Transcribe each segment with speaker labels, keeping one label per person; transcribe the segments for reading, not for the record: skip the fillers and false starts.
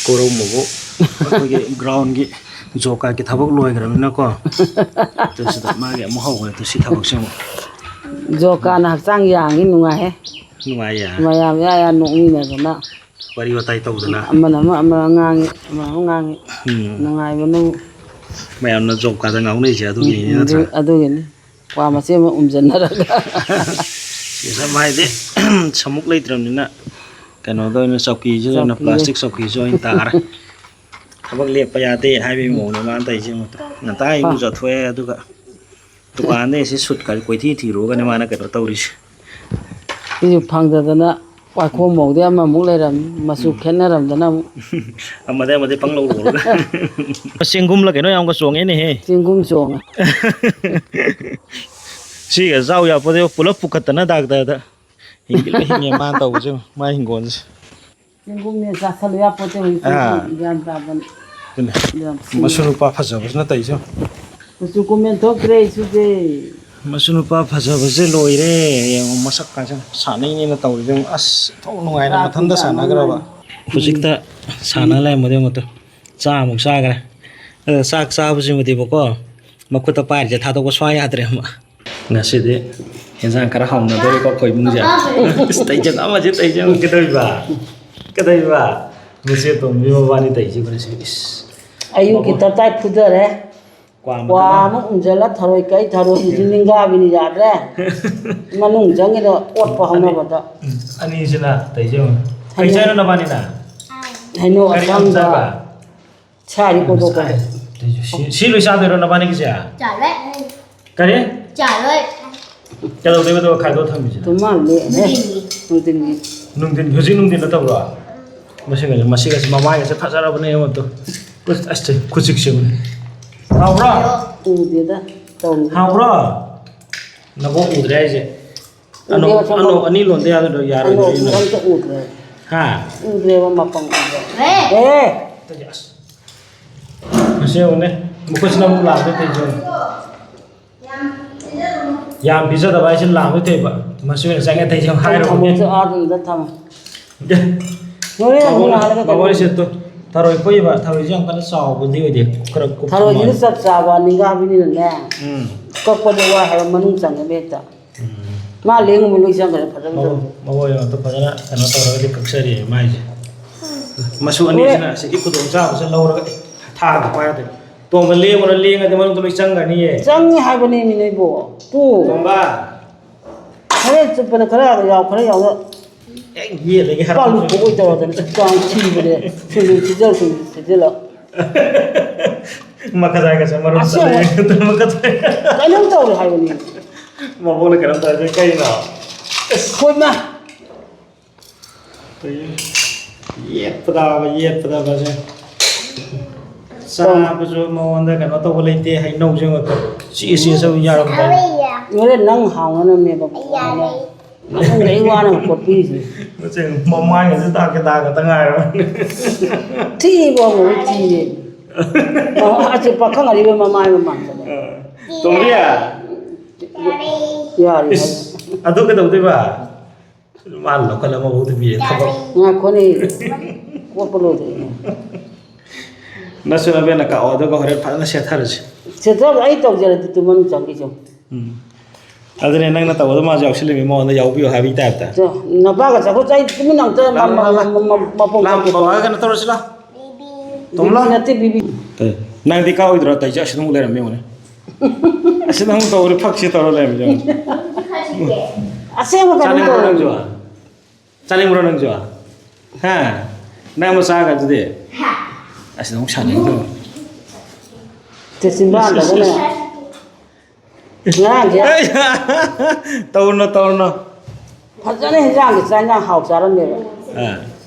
Speaker 1: ꯀꯣꯔꯧꯃꯕꯨ ꯑꯩꯈꯣꯏꯒꯤ ꯒ꯭ꯔꯥꯎꯟꯒꯤ ꯖꯣꯀꯥꯒꯤ ꯊꯕꯛ ꯂꯣꯏꯈ꯭ꯔꯕꯅꯤꯅꯀꯣ ꯑꯗꯨꯁꯤꯗ ꯃꯥꯒꯤ ꯑꯃꯨꯛ ꯍꯧꯈ꯭ꯔꯦ ꯁꯤ ꯊꯕꯛꯁꯦ ꯑꯃꯨꯛ
Speaker 2: ꯖꯣꯀꯥꯅ ꯍꯛꯆꯥꯡ ꯌꯥꯡꯉꯤ ꯅꯨꯡꯉꯥꯏꯍꯦ
Speaker 1: ꯅꯨꯡꯉꯥꯏꯌꯦ
Speaker 2: ꯃꯌꯥꯝ ꯌꯥ ꯅꯣꯛꯃꯤꯟꯅꯗꯅ
Speaker 1: ꯋꯥꯔꯤ ꯋꯥꯇꯥꯏ ꯇꯧꯗꯅ
Speaker 2: ꯑꯃꯅ ꯉꯥꯡꯉꯤ ꯑꯃꯅ ꯉꯥꯡꯉꯤ ꯅꯨꯡꯉꯥꯏꯕꯅ
Speaker 1: ꯃꯌꯥꯝꯅ ꯖꯣꯕ ꯀꯥꯔꯗ ꯉꯥꯎꯅꯩꯁꯦ ꯑꯗꯨꯒꯤꯅꯤ ꯅꯠꯇ꯭ꯔꯥ
Speaker 2: ꯑꯗꯨꯒꯤꯅꯤ ꯀ꯭ꯋꯥ ꯃꯆꯦꯠ ꯑꯃ ꯎꯝꯖꯟꯅꯔꯒ
Speaker 1: ꯁꯝ ꯍꯥꯏꯗꯤ ꯁꯃꯨꯛ ꯂꯩꯇ꯭ꯔꯕꯅꯤꯅ ꯀꯩꯅꯣꯗ ꯑꯣꯏꯅ ꯆꯧꯀꯤꯁꯤꯗ ꯑꯣꯏꯅ ꯄ꯭ꯂꯥꯁꯇꯤꯛ ꯆꯧꯀꯤꯁꯨ ꯑꯣꯏꯅ ꯇꯥꯔꯦ ꯊꯕꯛ ꯂꯦꯞꯄ ꯌꯥꯗꯦ ꯍꯥꯏꯕꯒꯤ ꯃꯑꯣꯡꯗ ꯃꯥꯅ ꯇꯧꯔꯤꯁꯦ ꯉꯟꯇꯥ ꯏꯔꯨꯖꯊꯣꯛꯑꯦ ꯑꯗꯨꯒ ꯗꯨꯀꯥꯟꯗꯩ ꯁꯤ ꯁꯨꯠ ꯀꯣꯏꯊꯤ ꯊꯤꯔꯨꯔꯒꯅꯦ ꯃꯥꯅ ꯀꯩꯅꯣ ꯇꯧꯔꯤꯁꯦ
Speaker 2: ꯁꯤꯁꯨ ꯐꯪꯗꯗꯅ ꯋꯥꯏꯈꯣꯡ ꯃꯧꯗꯩ ꯑꯃꯃꯨꯛ ꯂꯩꯔꯝꯃꯤ ꯃꯆꯨ ꯈꯦꯠꯅꯔꯝꯗꯅ ꯑꯃꯨꯛ
Speaker 1: ꯑꯃꯗꯩ ꯄꯪꯂꯧ ꯂꯧꯔꯒ ꯆꯦꯡꯒꯨꯝꯂ ꯀꯩꯅꯣ ꯌꯥꯝꯒ ꯆꯣꯡꯉꯦꯅꯦꯍꯦ
Speaker 2: ꯆꯦꯡꯒꯨꯝ ꯆꯣꯡꯉꯦ
Speaker 1: ꯁꯤꯒ ꯆꯥꯎ ꯌꯥꯄꯣꯗꯤ ꯄꯨꯂꯞ ꯄꯨꯈꯠꯇꯅ ꯗꯥꯛꯇꯔꯗ ꯍꯤꯡꯒꯤ ꯂꯣꯏ ꯍꯤꯡꯉꯦ ꯃꯥꯅ ꯇꯧꯕꯁꯦ ꯃꯥ ꯍꯤꯡꯒꯣꯜꯁꯦ
Speaker 2: ꯆꯦꯡꯒꯨꯝꯅꯦ ꯆꯥꯁꯜꯂꯨ ꯌꯥꯄꯣꯠꯇꯦ ꯍꯧꯖꯤꯛꯇꯤ ꯒ꯭ꯌꯥꯟ ꯇꯥꯗꯅ
Speaker 1: ꯃꯁꯨ ꯅꯨꯄꯥ ꯐꯖꯕꯁꯤꯅ ꯇꯧꯔꯤꯁꯦ
Speaker 2: ꯀꯨꯆꯨ ꯀꯨꯃꯦꯟ ꯊꯣꯛꯇ꯭ꯔꯦ ꯏꯁꯨꯁꯦ
Speaker 1: ꯃꯁꯨ ꯅꯨꯄꯥ ꯐꯖꯕꯁꯦ ꯂꯣꯏꯔꯦ ꯌꯦꯡꯉꯣ ꯃꯁꯛꯀꯁꯦ ꯁꯥꯟꯅꯩꯅꯦꯅ ꯇꯧꯔꯤꯁꯦ ꯑꯁ ꯊꯣꯛ ꯅꯨꯡꯉꯥꯏꯅ ꯃꯊꯟꯇ ꯁꯥꯟꯅꯈ꯭ꯔꯕ ꯍꯧꯖꯤꯛꯇ ꯁꯥꯟꯅ ꯂꯩꯔꯝꯕꯗꯤ ꯑꯃꯨꯛꯇ ꯆꯥꯃꯨꯛ ꯆꯥꯈ꯭ꯔꯦ ꯑꯗꯨꯒ ꯆꯥꯛ ꯆꯥꯕꯁꯤꯃꯗꯤꯕꯀꯣ ꯃꯈꯨꯠꯇ ꯄꯥꯏꯔꯤꯁꯦ ꯊꯥꯗꯣꯛꯄ ꯁꯨꯡꯌꯥ ꯌꯥꯗ꯭ꯔꯦ ꯑꯃ ꯉꯁꯤꯗꯤ ꯌꯦꯟꯁꯥꯡ ꯈꯔ ꯍꯥꯎꯅꯗꯣꯔꯤꯀꯣ ꯑꯩꯈꯣꯏ ꯏꯃꯨꯡꯁꯦ ꯇꯩꯖꯪ ꯑꯃꯁꯦ ꯇꯩꯖꯪ ꯀꯩꯗꯧꯔꯤꯕ ꯃꯆꯦ ꯇꯣꯝꯕꯤ ꯃꯕꯥꯅꯤ ꯇꯩꯁꯤꯕꯅꯤ ꯏꯁ
Speaker 2: ꯑꯌꯨꯛꯀꯤ ꯇꯞꯇꯥꯏ ꯐꯨꯊꯔꯦ ꯀ꯭ꯋꯥ ꯑꯃ ꯎꯝꯖꯜꯂ ꯊꯔꯣꯏ ꯀꯩ ꯊꯔꯣꯏꯁꯤ ꯅꯤꯡꯒꯥꯕꯤꯅꯤ ꯌꯥꯗ꯭ꯔꯦ ꯃꯅꯨꯡ ꯆꯪꯉꯤꯗ ꯑꯣꯠꯄ ꯍꯧꯅꯕꯗ
Speaker 1: ꯑꯅꯤꯁꯤꯅ ꯇꯩꯖꯪ ꯀꯩ ꯆꯥꯏꯅꯣ ꯅꯕꯥꯅꯤꯅ
Speaker 2: ꯍꯩꯅꯧ ꯑꯁꯪꯕ ꯁꯥꯔꯤ ꯀꯣꯗꯣꯛ
Speaker 1: ꯁꯤ ꯂꯣꯏ ꯆꯥꯗꯣꯏꯔꯣ ꯅꯕꯥꯅꯤꯒꯤꯁꯦ
Speaker 3: Chả
Speaker 1: ꯀꯔꯤ
Speaker 3: lưỡi
Speaker 1: ꯀꯩꯗꯧꯗꯣꯏꯕ ꯈꯥꯏꯗꯣꯛ ꯊꯝꯃꯤꯁꯤꯅ
Speaker 2: ꯅꯨꯡꯊꯤꯟꯒꯤ
Speaker 1: ꯅꯨꯡꯊꯤꯟ ꯍꯧꯖꯤꯛ ꯅꯨꯡꯊꯤꯟ ꯅꯠꯇꯕ꯭ꯔꯣ ꯃꯁꯤꯒꯁꯦ ꯃꯃꯥꯏꯒꯁꯦ ꯐꯖꯔꯕꯅꯦ ꯑꯃꯗꯣ ꯑꯁ ꯈꯨꯆꯤꯛꯁꯦ ꯍꯥꯎꯕ꯭ꯔꯣ
Speaker 2: ꯎꯗꯦꯗ ꯇꯧꯔꯤ
Speaker 1: ꯍꯥꯎꯕ꯭ꯔꯣ ꯅꯕꯣꯛ ꯎꯗ꯭ꯔꯦ ꯍꯥꯏꯁꯦ ꯑꯅꯤ ꯂꯣꯟꯗ ꯌꯥꯔꯣꯏꯗ꯭ꯔꯣ
Speaker 2: ꯑꯝꯇ ꯎꯗ꯭ꯔꯦ
Speaker 1: ꯍꯥ
Speaker 2: ꯎꯗ꯭ꯔꯦꯕ ꯃꯄꯪ
Speaker 1: ꯃꯁꯤ ꯌꯦꯡꯉꯨꯅꯦ ꯃꯈꯣꯏꯁꯤꯅ ꯑꯃꯨꯛ ꯂꯥꯛꯑꯒ ꯇꯩꯖꯪ ꯌꯥꯝ ꯄꯤꯖꯗꯕ ꯍꯥꯏꯁꯦ ꯂꯥꯛꯑꯒ ꯇꯩꯕ ꯃꯁꯤ ꯑꯣꯏꯅ ꯆꯪꯉꯦ ꯇꯩꯖꯪ ꯍꯥꯏꯔꯨꯕꯅꯦ ꯃꯃꯣꯏꯁꯦ ꯊꯔꯣꯏ ꯈꯣꯏꯕ ꯊꯔꯣꯏꯁꯦ ꯌꯥꯝ ꯀꯟꯅ ꯆꯥꯎꯕꯗꯤ ꯑꯣꯏꯗꯦ ꯈꯔ ꯀꯨꯞꯄ
Speaker 2: ꯊꯔꯣꯏꯁꯤꯅ ꯆꯞ ꯆꯥꯕ ꯅꯤꯡꯒꯥꯕꯤꯅꯤꯅꯅꯦ ꯀꯛꯄꯗ ꯋꯥꯏ ꯍꯥꯏꯕ ꯃꯅꯨꯡ ꯆꯪꯉꯦꯕ ꯍꯦꯛꯇ ꯃꯥ ꯂꯦꯡꯉꯨꯕ ꯂꯣꯏ ꯆꯪꯈ꯭ꯔꯦ ꯐꯖꯅ
Speaker 1: ꯃꯕꯣꯏ ꯑꯃꯇ ꯐꯖꯅ ꯀꯩꯅꯣ ꯇꯧꯔꯒꯗꯤ ꯀꯛꯆꯔꯤ ꯃꯥꯏꯁꯦ ꯃꯁꯨ ꯑꯅꯤꯁꯤꯅ ꯑꯁꯤꯒꯤ ꯈꯨꯗꯣꯡꯆꯥꯕꯁꯦ ꯂꯧꯔꯒ ꯊꯥꯒ ꯄꯥꯏꯔꯗꯣꯏ ꯇꯣꯝꯕ ꯂꯦꯡꯉꯨꯅ ꯂꯦꯡꯉꯗꯤ ꯃꯅꯨꯡꯗ ꯂꯣꯏ ꯆꯪꯈ꯭ꯔꯅꯤꯌꯦ
Speaker 2: ꯆꯪꯉꯦ ꯍꯥꯏꯕꯅꯤ ꯅꯣꯏꯕꯣ
Speaker 1: ꯇꯣꯝꯕ
Speaker 2: ꯈꯔ ꯆꯨꯞꯄꯗ ꯈꯔ ꯌꯥꯎꯅ
Speaker 1: ꯍꯦꯛ ꯌꯦꯠꯂꯒꯦ
Speaker 2: ꯄꯥꯂꯨ ꯀꯣꯛꯑꯣꯏ ꯇꯧꯔꯗꯅ ꯀꯥꯡ ꯊꯤꯕꯅꯦ ꯁꯤꯡꯖꯨ ꯊꯤꯖꯤꯜꯂ
Speaker 1: ꯃꯈꯖꯥꯏꯒꯁꯦ ꯃꯔꯨꯝ ꯆꯠꯂꯦ
Speaker 2: ꯀꯩꯅꯣꯝ ꯇꯧꯔꯦ ꯍꯥꯏꯕꯅꯤ
Speaker 1: ꯃꯕꯣꯛꯅ ꯀꯩꯅꯣꯝ ꯇꯧꯔꯦ ꯀꯩꯅꯣ
Speaker 2: ꯍꯣꯏꯃ
Speaker 1: ꯌꯦꯠꯄꯗꯕꯁꯦ ꯆꯥꯕꯁꯨ ꯃꯉꯣꯟꯗ ꯀꯩꯅꯣ ꯇꯧꯕ ꯂꯩꯇꯦ ꯍꯩꯅꯧꯁꯦ ꯆꯦꯁꯨ ꯌꯥꯔꯝꯗꯥꯏ
Speaker 2: ꯍꯣꯔꯦꯟ ꯅꯪ ꯍꯥꯎꯅꯅꯕꯅꯦꯕ ꯃꯅꯨꯡꯗꯩ ꯋꯥꯅ ꯀꯣꯠꯄꯤꯔꯤꯁꯦ
Speaker 1: ꯃꯃꯥꯏꯒꯁꯦ ꯇꯥꯒ ꯉꯥꯏꯔꯕꯅꯦ
Speaker 2: ꯊꯤꯕ ꯑꯃꯨꯛ ꯊꯤꯌꯦ ꯑꯁꯤ ꯄꯥꯈꯪ ꯑꯔꯤꯕ ꯃꯃꯥꯏ ꯃꯃꯥꯡꯗꯅꯦ
Speaker 1: ꯇꯣꯝꯕꯤ
Speaker 2: ꯌꯥꯔꯤ
Speaker 1: ꯑꯗꯨ ꯀꯩꯗꯧꯗꯣꯏꯕ ꯃꯥꯅ ꯂꯧꯈꯠꯂ ꯃꯕꯣꯛꯇ ꯄꯤꯔꯦ ꯊꯕꯛ
Speaker 2: ꯉꯥꯏꯈꯣꯅꯦ ꯀꯣꯠꯄ ꯂꯣꯏꯗ꯭ꯔꯤꯅꯦ
Speaker 1: ꯅꯁꯨ ꯅꯕꯦꯟꯅ ꯀꯥꯛꯑꯣ ꯑꯗꯨꯒ ꯍꯣꯔꯦꯟ ꯐꯖꯅ ꯁꯦꯠꯊꯔꯁꯤ
Speaker 2: ꯁꯦꯠꯊꯕ ꯑꯩ ꯇꯧꯖꯔꯗꯤ ꯇꯨꯃꯟ ꯆꯪꯈꯤꯁꯨ
Speaker 1: ꯑꯗꯨꯅꯦ ꯅꯪꯅ ꯇꯧꯕꯗꯣ ꯃꯥꯁꯨ ꯌꯥꯎꯁꯤꯜꯂꯤꯃꯤ ꯃꯉꯣꯟꯗ ꯌꯥꯎꯕꯤꯌꯨ ꯍꯥꯏꯕꯒꯤ ꯇꯥꯏꯞꯇ
Speaker 2: ꯅꯄꯥꯒ ꯆꯠꯈ꯭ꯔ ꯑꯩ ꯇꯨꯃꯤꯟꯅ ꯑꯝꯇ ꯃꯄꯣꯡ
Speaker 1: ꯕꯕꯥꯒ ꯀꯩꯅꯣ ꯇꯧꯔꯁꯤ ꯂꯥ ꯇꯣꯝꯂꯥ
Speaker 2: ꯅꯠꯇꯦ ꯕꯤꯕꯤ
Speaker 1: ꯅꯪꯗꯤ ꯀꯥꯎꯏꯗ꯭ꯔꯣ ꯇꯩꯁꯦ ꯑꯁꯤꯗ ꯑꯃꯨꯛ ꯂꯩꯔꯝꯃꯤ ꯌꯦꯡꯉꯨꯅꯦ ꯑꯁꯤꯗ ꯑꯃꯨꯛ ꯇꯧꯔꯦ ꯐꯛꯁꯤ ꯇꯧꯔ ꯂꯩꯔꯝꯃꯤ
Speaker 2: ꯑꯁꯦꯡꯕ ꯀꯩꯅꯣ ꯇꯧꯔꯦ
Speaker 1: ꯆꯥꯅꯤꯡꯕ꯭ꯔꯣ ꯅꯪꯁꯨ ꯍꯥ ꯅꯪ ꯑꯃ ꯆꯥꯒ ꯑꯗꯨꯗꯤ ꯑꯁꯤꯗ ꯑꯃꯨꯛ ꯁꯥꯟꯅꯩꯗꯣ
Speaker 2: ꯆꯤꯟꯕꯥꯟꯗꯒꯅꯦ ꯉꯔꯥꯡꯁꯦ
Speaker 1: ꯇꯧꯔꯨꯅꯣ
Speaker 2: ꯐꯖꯅ ꯍꯦꯟꯖꯥꯡꯒꯤ ꯆꯥꯛ ꯏꯟꯖꯥꯡ ꯍꯥꯎ ꯆꯥꯔꯝꯃꯦꯕ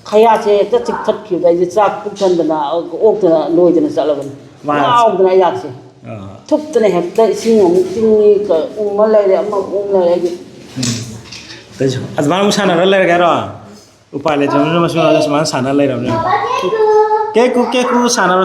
Speaker 2: ꯈꯌꯥꯠꯁꯦ ꯍꯦꯛꯇ ꯆꯤꯛꯊꯠꯈꯤꯕꯗ ꯑꯩꯁꯦ ꯆꯥꯛ ꯄꯨꯛꯊꯟꯗꯅ ꯑꯣꯛꯇꯅ ꯂꯣꯏꯗꯅ ꯆꯠꯂꯕꯅꯤ ꯉꯥꯎꯗꯅ ꯑꯩꯍꯥꯛꯁꯦ ꯊꯨꯞꯇꯅ ꯍꯦꯛꯇ ꯏꯁꯤꯡ ꯑꯃꯨꯛ ꯇꯤꯡꯉꯤ ꯎꯝꯃ ꯂꯩꯔꯦ ꯑꯃ ꯎꯝ ꯂꯩꯔꯦ ꯑꯩꯁꯦ
Speaker 1: ꯑꯗꯨꯃꯥꯏꯅ ꯑꯃꯨꯛ ꯁꯥꯟꯅꯔ ꯂꯩꯔꯒꯦ ꯍꯥꯏꯔꯣ ꯎꯄꯥꯏ ꯂꯩꯇ꯭ꯔꯕꯅꯤꯅ ꯃꯁꯨ ꯁꯨꯃꯥꯏꯅ ꯁꯥꯟꯅ ꯂꯩꯔꯕꯅꯦ ꯀꯦꯀꯨ ꯁꯥꯟꯅꯔꯣ